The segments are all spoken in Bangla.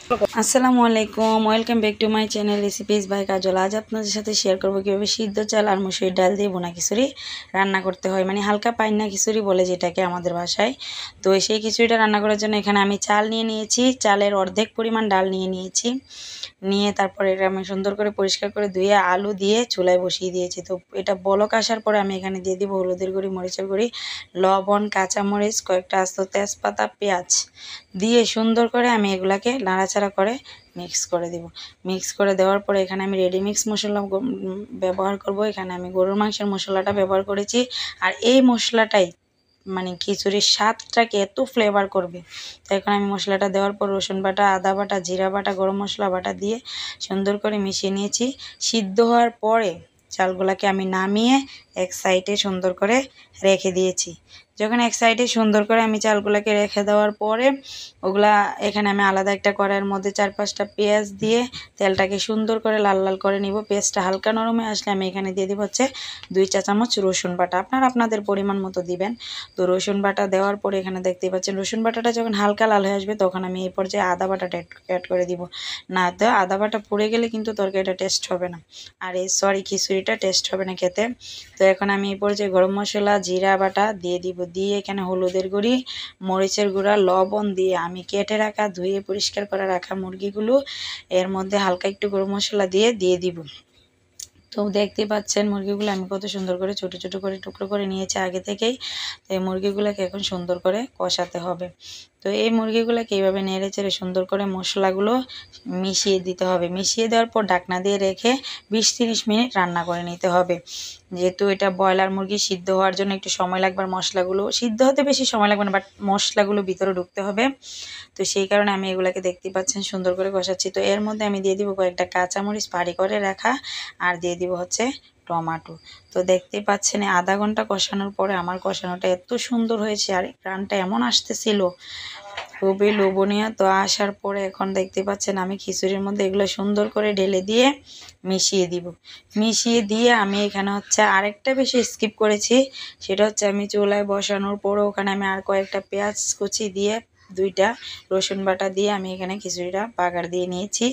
আসসালামু আলাইকুম, welcome back to my channel recipes by Kajal. আজ আপনাদের সাথে শেয়ার করবো কীভাবে সিদ্ধ চাল আর মুসুরির ডাল দিয়ে বোনা খিচুড়ি রান্না করতে হয়, মানে হালকা পাইন্না খিচুড়ি বলে যেটাকে আমাদের ভাষায়। তো সেই খিচুড়িটা রান্না করার জন্য এখানে আমি চাল নিয়ে নিয়েছি, চালের অর্ধেক পরিমাণ ডাল নিয়েছি। তারপরে এটা আমি সুন্দর করে পরিষ্কার করে ধুয়ে আলু দিয়ে চুলায় বসিয়ে দিয়েছি। তো এটা বলক আসার পরে আমি এখানে দিয়ে দিব হলুদের গুঁড়ি, মরিচের গুঁড়ি, লবণ, কাঁচামরিচ, কয়েকটা আস্ত তেজপাতা, পেঁয়াজ দিয়ে সুন্দর করে আমি এগুলাকে নাড়াচাড়া করে মিক্স করে দিব। মিক্স করে দেওয়ার পরে এখানে আমি রেডি মিক্স মশলা ব্যবহার করব। এখানে আমি গরুর মাংসের মশলাটা ব্যবহার করেছি। আর এই মশলাটাই মানে খিচুড়ির স্বাদটাকে এত ফ্লেভার করবে। তো এখন আমি মশলাটা দেওয়ার পর রসুন বাটা, আদা বাটা, জিরা বাটা, গরম মশলা বাটা দিয়ে সুন্দর করে মিশিয়ে নিয়েছি। সিদ্ধ হওয়ার পরে চালগুলোকে আমি নামিয়ে এক সাইডে সুন্দর করে রেখে দিয়েছি। যখন এক সাইডে সুন্দর করে আমি চালগুলোকে রেখে দেওয়ার পরে ওগুলা এখানে আমি আলাদা একটা কড়াইয়ের মধ্যে 4-5টা পেঁয়াজ দিয়ে তেলটাকে সুন্দর করে লাল লাল করে নিব। পেঁয়াজটা হালকা নরমে আসলে আমি এখানে দিয়ে দিব হচ্ছে 2 চা চামচ রসুন বাটা। আপনারা আপনাদের পরিমাণ মতো দিবেন। তো রসুন বাটা দেওয়ার পরে এখানে দেখতেই পাচ্ছেন রসুন বাটাটা যখন হালকা লাল হয়ে আসবে তখন আমি এই পর্যায়ে আদা বাটাটা অ্যাড করে দিব। না তো আদা বাটা পুড়ে গেলে কিন্তু তরকারিটা টেস্ট হবে না, আর খিচুড়িটা টেস্ট হবে না খেতে। তো এখন আমি এই পর্যায়ে গরম মশলা, জিরা বাটা দিয়ে দিব। দিয়ে এখানে হলুদের গুঁড়ি, মরিচের গুঁড়া, লবণ দিয়ে আমি কেটে রাখা, ধুয়ে পরিষ্কার করে রাখা মুরগিগুলো এর মধ্যে হালকা একটু গরম মশলা দিয়ে দিব। তো দেখতে পাচ্ছেন মুরগিগুলো আমি কত সুন্দর করে ছোট ছোট করে টুকরো করে নিয়েছি আগে থেকেই। তো এই মুরগিগুলোকে এখন সুন্দর করে কষাতে হবে। তো এই মুরগিগুলোকে এইভাবে নেড়ে চেড়ে সুন্দর করে মশলাগুলো মিশিয়ে দিতে হবে। মিশিয়ে দেওয়ার পর ঢাকনা দিয়ে রেখে 20-30 মিনিট রান্না করে নিতে হবে। যেহেতু এটা ব্রয়লার মুরগি, সিদ্ধ হওয়ার জন্য একটু সময় লাগবে, আর মশলাগুলো সিদ্ধ হতে বেশি সময় লাগবে না, বাট মশলাগুলো ভিতরে ঢুকতে হবে। তো সেই কারণে আমি এগুলাকে দেখতেই পাচ্ছেন সুন্দর করে কষাচ্ছি। তো এর মধ্যে আমি দিয়ে দিব কয়েকটা কাঁচামরিচ ফাড়ি করে রাখা, আর দিয়ে দিব হচ্ছে টমেটো। তো দেখতেই পাচ্ছেন আধা ঘন্টা কষানোর পরে আমার কষানোটা এত সুন্দর হয়েছে, আর ঘ্রাণটা এমন আসতেছিল, খুবই লোভনীয়। তো আসার পরে এখন দেখতে পাচ্ছেন আমি খিচুড়ির মধ্যে এগুলো সুন্দর করে ঢেলে দিয়ে মিশিয়ে দিব। মিশিয়ে দিয়ে আমি এখানে হচ্ছে আরেকটা বেশি স্কিপ করেছি, সেটা হচ্ছে আমি চুলায় বসানোর পরে ওখানে আমি আর কয়েকটা পেঁয়াজ কুচি দিয়ে 2টা রসুন বাটা দিয়ে আমি এখানে খিচুড়িটা বাগার দিয়ে নিয়েছি।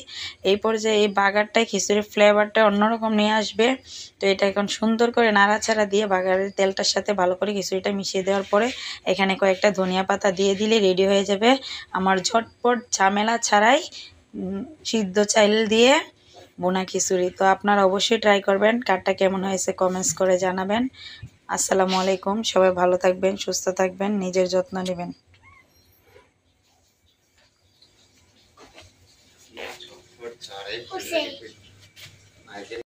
এই পর্যায়ে এই বাগারটাই খিচুড়ির ফ্লেভারটা অন্যরকম নিয়ে আসবে। তো এটা এখন সুন্দর করে নাড়াচাড়া দিয়ে বাগারের তেলটার সাথে ভালো করে খিচুড়িটা মিশিয়ে দেওয়ার পরে এখানে কয়েকটা ধনিয়া পাতা দিয়ে দিলে রেডি হয়ে যাবে আমার ঝটপট ঝামেলা ছাড়াই সিদ্ধ চাল দিয়ে বোনা খিচুড়ি। তো আপনারা অবশ্যই ট্রাই করবেন। কারটা কেমন হয়েছে কমেন্টস করে জানাবেন। আসসালামু আলাইকুম, সবাই ভালো থাকবেন, সুস্থ থাকবেন, নিজের যত্ন নেবেন।